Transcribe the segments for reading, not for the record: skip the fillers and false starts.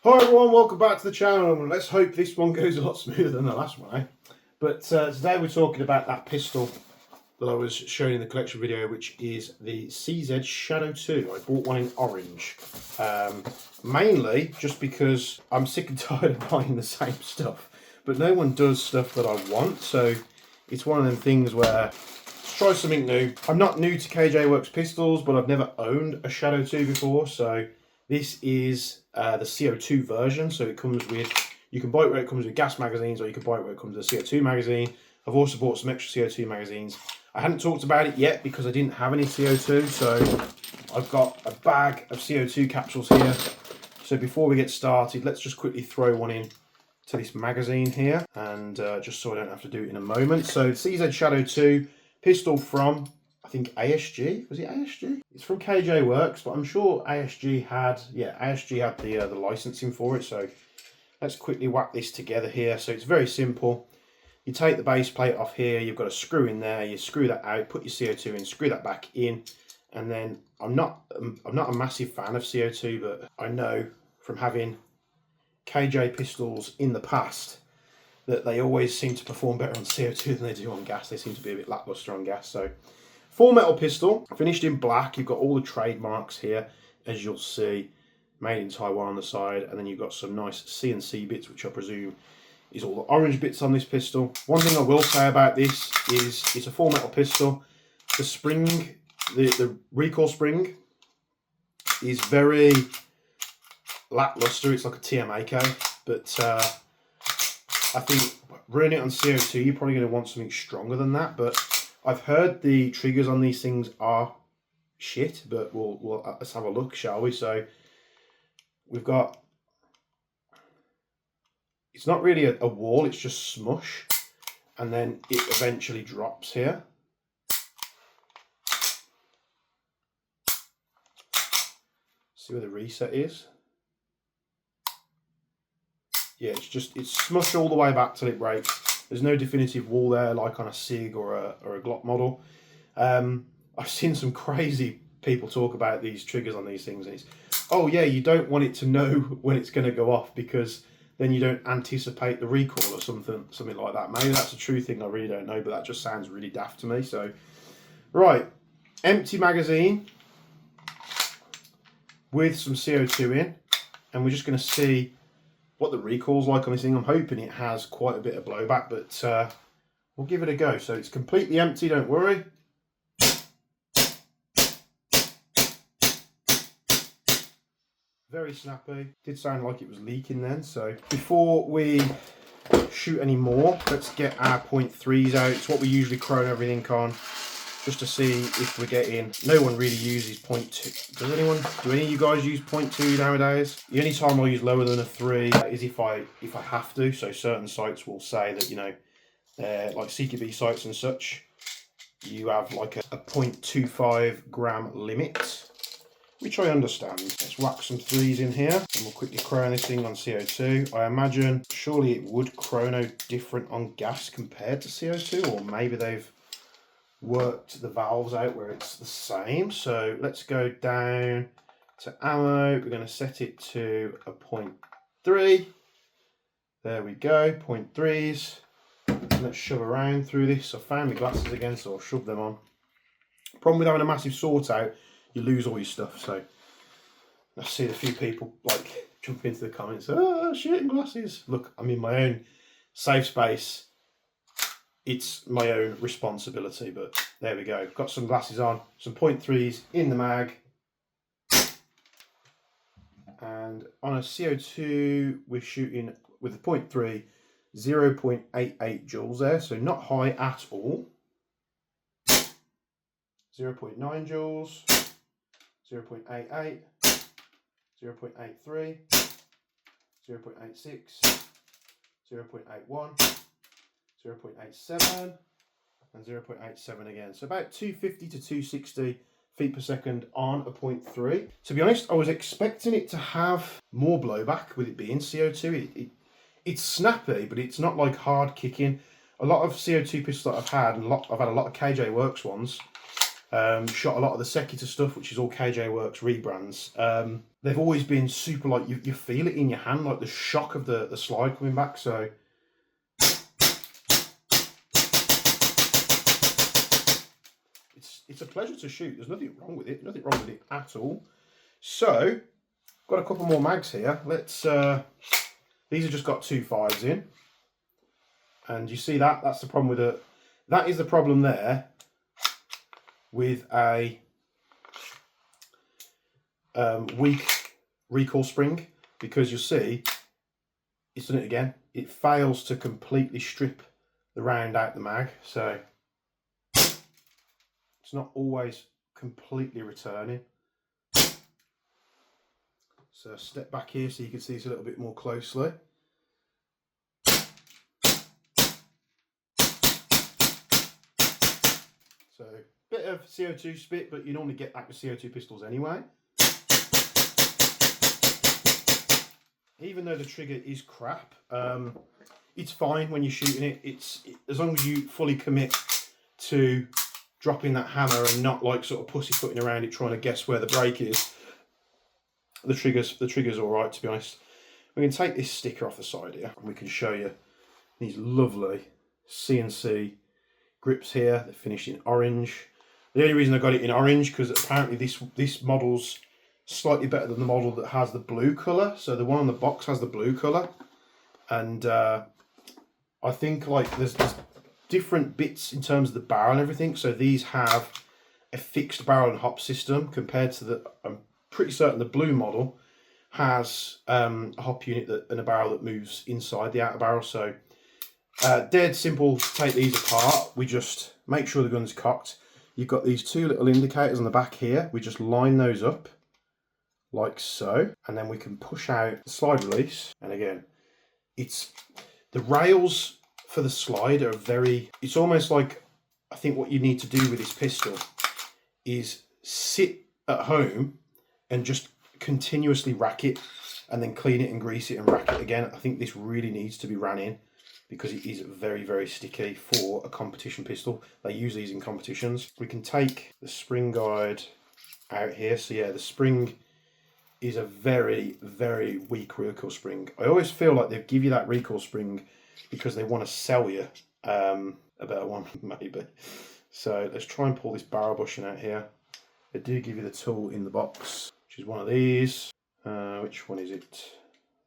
Hi everyone, welcome back to the channel. Let's hope this one goes a lot smoother than the last one, eh? But today we're talking about that pistol that I was showing in the collection video, which is the CZ Shadow 2. I bought one in orange, mainly just because I'm sick and tired of buying the same stuff, but no one does stuff that I want, so it's one of them things where let's try something new. I'm not new to KJ Works pistols, but I've never owned a Shadow 2 before, so this is the CO2 version, so it comes with, you can buy it where it comes with gas magazines, or you can buy it where it comes with a CO2 magazine. I've also bought some extra CO2 magazines. I hadn't talked about it yet because I didn't have any CO2, so I've got a bag of CO2 capsules here. So before we get started, let's just quickly throw one in to this magazine here, and just so I don't have to do it in a moment. So CZ Shadow 2, pistol from, I think ASG, was it ASG? It's from KJ Works, but I'm sure ASG had, ASG had the licensing for it. So let's quickly whack this together here. So it's very simple. You take the base plate off here, you've got a screw in there, you screw that out, put your CO2 in, screw that back in, and then I'm not a massive fan of CO2, but I know from having KJ pistols in the past that they always seem to perform better on CO2 than they do on gas. They seem to be a bit lackluster on gas. So full metal pistol, finished in black. You've got all the trademarks here, as you'll see, made in Taiwan on the side, and then you've got some nice CNC bits, which I presume is all the orange bits on this pistol. One thing I will say about this is it's a full metal pistol. The spring, the recoil spring is very lackluster. It's like a TMAK, but I think running it on CO2, you're probably going to want something stronger than that, but I've heard the triggers on these things are shit, but let's have a look, shall we? So we've got, it's not really a wall, it's just smush, and then it eventually drops here. See where the reset is? Yeah, it's smush all the way back till it breaks. There's no definitive wall there like on a SIG or a Glock model. I've seen some crazy people talk about these triggers on these things, and it's, oh yeah, you don't want it to know when it's going to go off because then you don't anticipate the recoil or something like that. Maybe that's a true thing, I really don't know, but that just sounds really daft to me. So, right, empty magazine with some CO2 in, and we're just going to see what the recoil's like on this thing. I'm hoping it has quite a bit of blowback, but we'll give it a go. So it's completely empty, don't worry. Very snappy. Did sound like it was leaking then. So before we shoot any more, let's get our 0.3s out. It's what we usually chrono everything on, just to see if we're getting, no one really uses 0.2. Do any of you guys use 0.2 nowadays? The only time I use lower than a 3 is if I have to. So certain sites will say that, you know, like CQB sites and such, you have like a 0.25 gram limit, which I understand. Let's whack some 3s in here, and we'll quickly chrono this thing on CO2. I imagine surely it would chrono different on gas compared to CO2, or maybe they've worked the valves out where it's the same. So let's go down to ammo. We're going to set it to a 0.3. There we go, 0.3s. Let's shove around through this. I found my glasses again, so I'll shove them on. Problem with having a massive sort out, you lose all your stuff. So I've seen a few people like jump into the comments, oh shit, glasses. Look, I'm in my own safe space. It's my own responsibility, but there we go. Got some glasses on, some 0.3s in the mag. And on a CO2, we're shooting with a 0.3, 0.88 joules there, so not high at all. 0.9 joules, 0.88, 0.83, 0.86, 0.81, 0.87 and 0.87 again. So about 250 to 260 feet per second on a 0.3. To be honest, I was expecting it to have more blowback with it being CO2. It's snappy, but it's not like hard kicking. A lot of CO2 pistols that I've had, and I've had a lot of KJ Works ones, Shot a lot of the Sekita stuff, which is all KJ Works rebrands. They've always been super, like, you feel it in your hand, like the shock of the slide coming back. So it's a pleasure to shoot. There's nothing wrong with it, at all. So got a couple more mags here. Let's these have just got 2 5s in, and you see that's the problem with it. That is the problem there with a weak recoil spring, because you'll see it's done it again. It fails to completely strip the round out the mag, so it's not always completely returning. So step back here so you can see this a little bit more closely. So bit of CO2 spit, but you normally get that with CO2 pistols anyway. Even though the trigger is crap, it's fine when you're shooting it. As long as you fully commit to dropping that hammer and not like sort of pussyfooting around it trying to guess where the brake is. The trigger's all right, to be honest. We can take this sticker off the side here and we can show you these lovely CNC grips here. They're finished in orange. The only reason I got it in orange because apparently this model's slightly better than the model that has the blue colour. So the one on the box has the blue colour, and I think like there's different bits in terms of the barrel and everything. So these have a fixed barrel and hop system compared to the, I'm pretty certain the blue model has a hop unit and a barrel that moves inside the outer barrel. So dead simple to take these apart. We just make sure the gun's cocked. You've got these 2 little indicators on the back here. We just line those up like so, and then we can push out the slide release. And again, it's the rails for the slide are it's almost like, I think what you need to do with this pistol is sit at home and just continuously rack it and then clean it and grease it and rack it again. I think this really needs to be ran in because it is very, very sticky for a competition pistol. They use these in competitions. We can take the spring guide out here. So yeah, the spring is a very, very weak recoil spring. I always feel like they give you that recoil spring because they want to sell you a better one, maybe. So let's try and pull this barrel bushing out here. They do give you the tool in the box, which is one of these. Which one is it?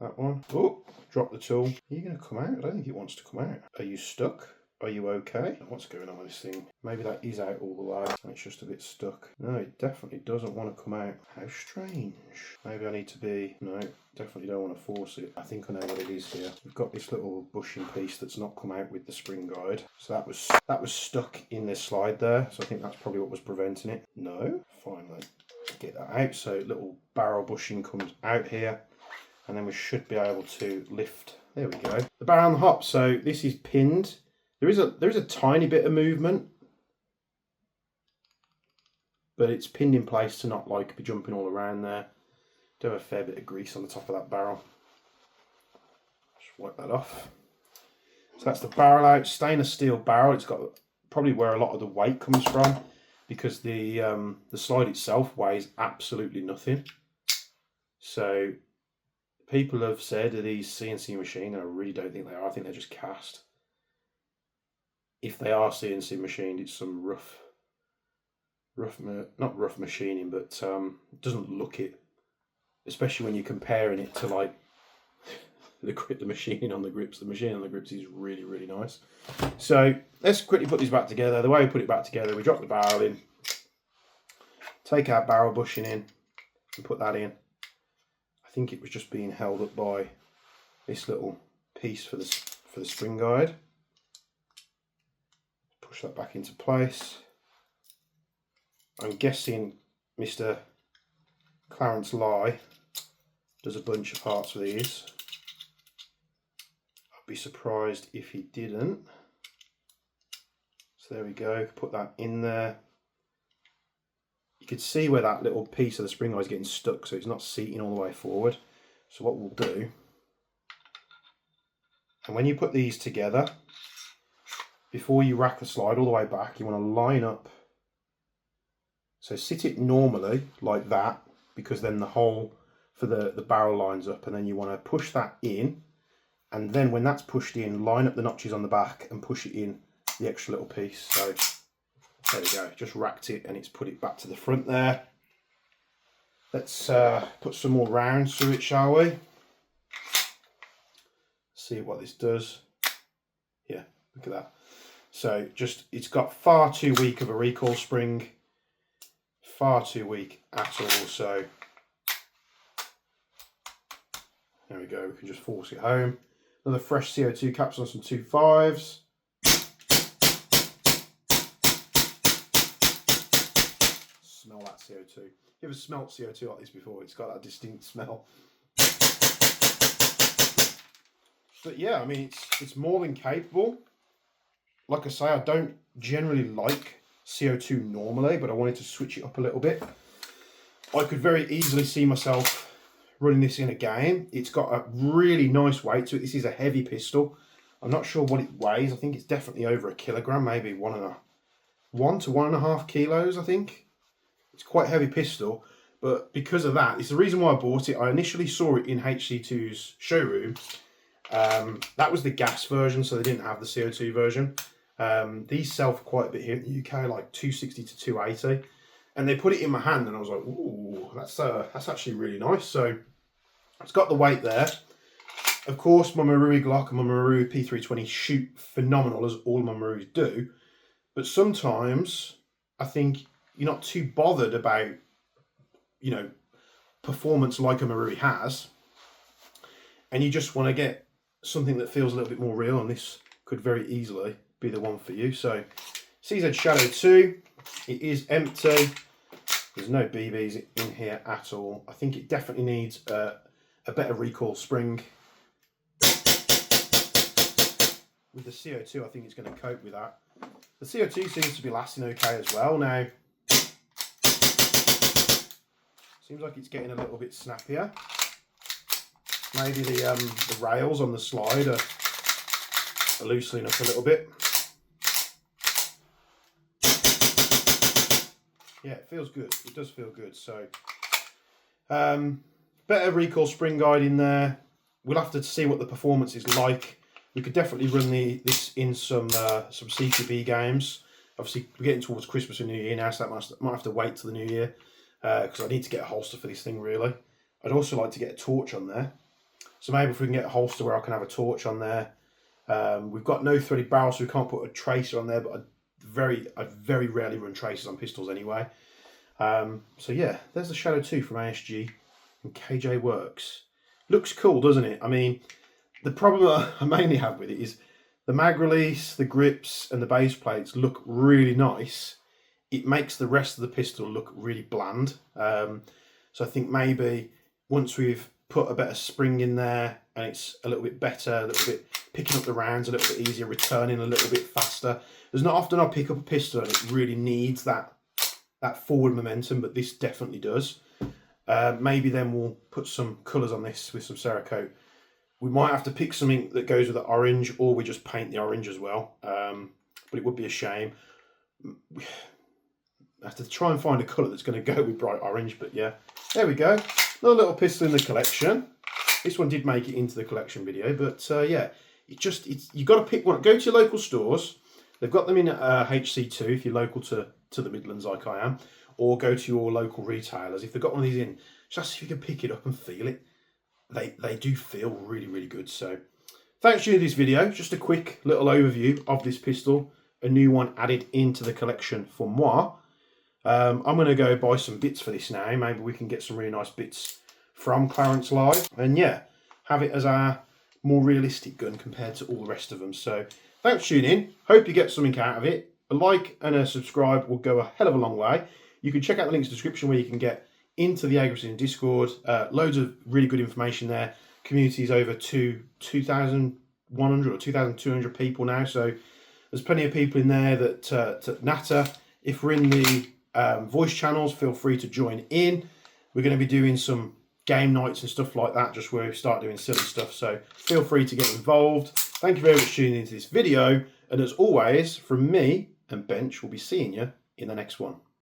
That one. Oh, drop the tool. Are you going to come out? I don't think it wants to come out. Are you stuck? Are you okay? What's going on with this thing? Maybe that is out all the way. It's just a bit stuck. No, it definitely doesn't want to come out. How strange. Maybe I need to be... No, definitely don't want to force it. I think I know what it is here. We've got this little bushing piece that's not come out with the spring guide. So that was stuck in this slide there. So I think that's probably what was preventing it. No, finally get that out. So little barrel bushing comes out here. And then we should be able to lift. There we go. The barrel and the hop. So this is pinned. There is a tiny bit of movement, but it's pinned in place to not like be jumping all around there. Do have a fair bit of grease on the top of that barrel. Just wipe that off. So that's the barrel out. Stainless steel barrel. It's got probably where a lot of the weight comes from because the slide itself weighs absolutely nothing. So people have said that these CNC machine, and I really don't think they are. I think they're just cast. If they are CNC machined, it's some not rough machining, but it doesn't look it. Especially when you're comparing it to like the machining on the grips. The machining on the grips is really, really nice. So let's quickly put these back together. The way we put it back together, we drop the barrel in, take our barrel bushing in, and put that in. I think it was just being held up by this little piece for the spring guide. Push that back into place. I'm guessing Mr. Clarence Lye does a bunch of parts for these. I'd be surprised if he didn't. So there we go, put that in there. You can see where that little piece of the spring guide is getting stuck, so it's not seating all the way forward. So what we'll do, and when you put these together, before you rack the slide all the way back, you want to line up So sit it normally like that, because then the hole for the barrel lines up, and then you want to push that in, and then when that's pushed in, line up the notches on the back and push it in the extra little piece. So there we go, just racked it and it's put it back to the front there. Let's put some more rounds through it, shall we? See what this does. Yeah, look at that. So just, it's got far too weak of a recoil spring, far too weak at all. So there we go, we can just force it home. Another fresh CO2 caps on some 2.5s. Smell that CO2. You ever smelt CO2 like this before? It's got that distinct smell. But yeah, I mean, it's more than capable. Like I say, I don't generally like CO2 normally, but I wanted to switch it up a little bit. I could very easily see myself running this in a game. It's got a really nice weight to it. This is a heavy pistol. I'm not sure what it weighs. I think it's definitely over a kilogram, maybe 1 to 1.5 kilos, I think. It's quite a heavy pistol, but because of that, it's the reason why I bought it. I initially saw it in HC2's showroom. That was the gas version, so they didn't have the CO2 version. These sell for quite a bit here in the UK, like 260 to 280. And they put it in my hand and I was like, ooh, that's actually really nice. So it's got the weight there. Of course, my Marui Glock and my Marui P320 shoot phenomenal, as all my Maruis do. But sometimes I think you're not too bothered about, you know, performance like a Marui has. And you just want to get something that feels a little bit more real, and this could very easily be the one for you. So CZ Shadow 2, it is empty. There's no BBs in here at all. I think it definitely needs a better recoil spring. With the CO2, I think it's going to cope with that. The CO2 seems to be lasting okay as well now. Seems like it's getting a little bit snappier. Maybe the rails on the slide are loosening up a little bit. Yeah, it feels good. It does feel good. So, better recoil spring guide in there. We'll have to see what the performance is like. We could definitely run this in some CQB games. Obviously, we're getting towards Christmas and New Year now, so that might have to wait till the New Year, because I need to get a holster for this thing, really. I'd also like to get a torch on there. So maybe if we can get a holster where I can have a torch on there. We've got no threaded barrel, so we can't put a tracer on there, but I very rarely run tracers on pistols anyway. So yeah, there's the Shadow 2 from ASG and KJ Works. Looks cool, doesn't it? I mean, the problem that I mainly have with it is the mag release, the grips and the base plates look really nice. It makes the rest of the pistol look really bland. So I think maybe once we've put a better spring in there and it's a little bit better, a little bit picking up the rounds a little bit easier, returning a little bit faster. There's not often I pick up a pistol and it really needs that forward momentum, but this definitely does. Maybe then we'll put some colours on this with some Cerakote. We might have to pick something that goes with the orange, or we just paint the orange as well. But it would be a shame. I have to try and find a colour that's going to go with bright orange, but yeah. There we go. Another little pistol in the collection. This one did make it into the collection video, but yeah, you've got to pick one. Go to your local stores. They've got them in HC2 if you're local to the Midlands like I am, or go to your local retailers. If they've got one of these in, just see if you can pick it up and feel it. They do feel really, really good. So thanks for this video. Just a quick little overview of this pistol. A new one added into the collection for moi. I'm going to go buy some bits for this now. Maybe we can get some really nice bits from Clarence Live. And yeah, have it as our more realistic gun compared to all the rest of them. So thanks for tuning in. Hope you get something out of it. A like and a subscribe will go a hell of a long way. You can check out the links in the description where you can get into the Agrocin Discord. Loads of really good information there. Community's over 2,100 or 2,200 people now. So there's plenty of people in there that natter. If we're in the voice channels, feel free to join in. We're going to be doing some game nights and stuff like that, just where we start doing silly stuff. So feel free to get involved. Thank you very much for tuning into this video. And as always, from me and Bench, we'll be seeing you in the next one.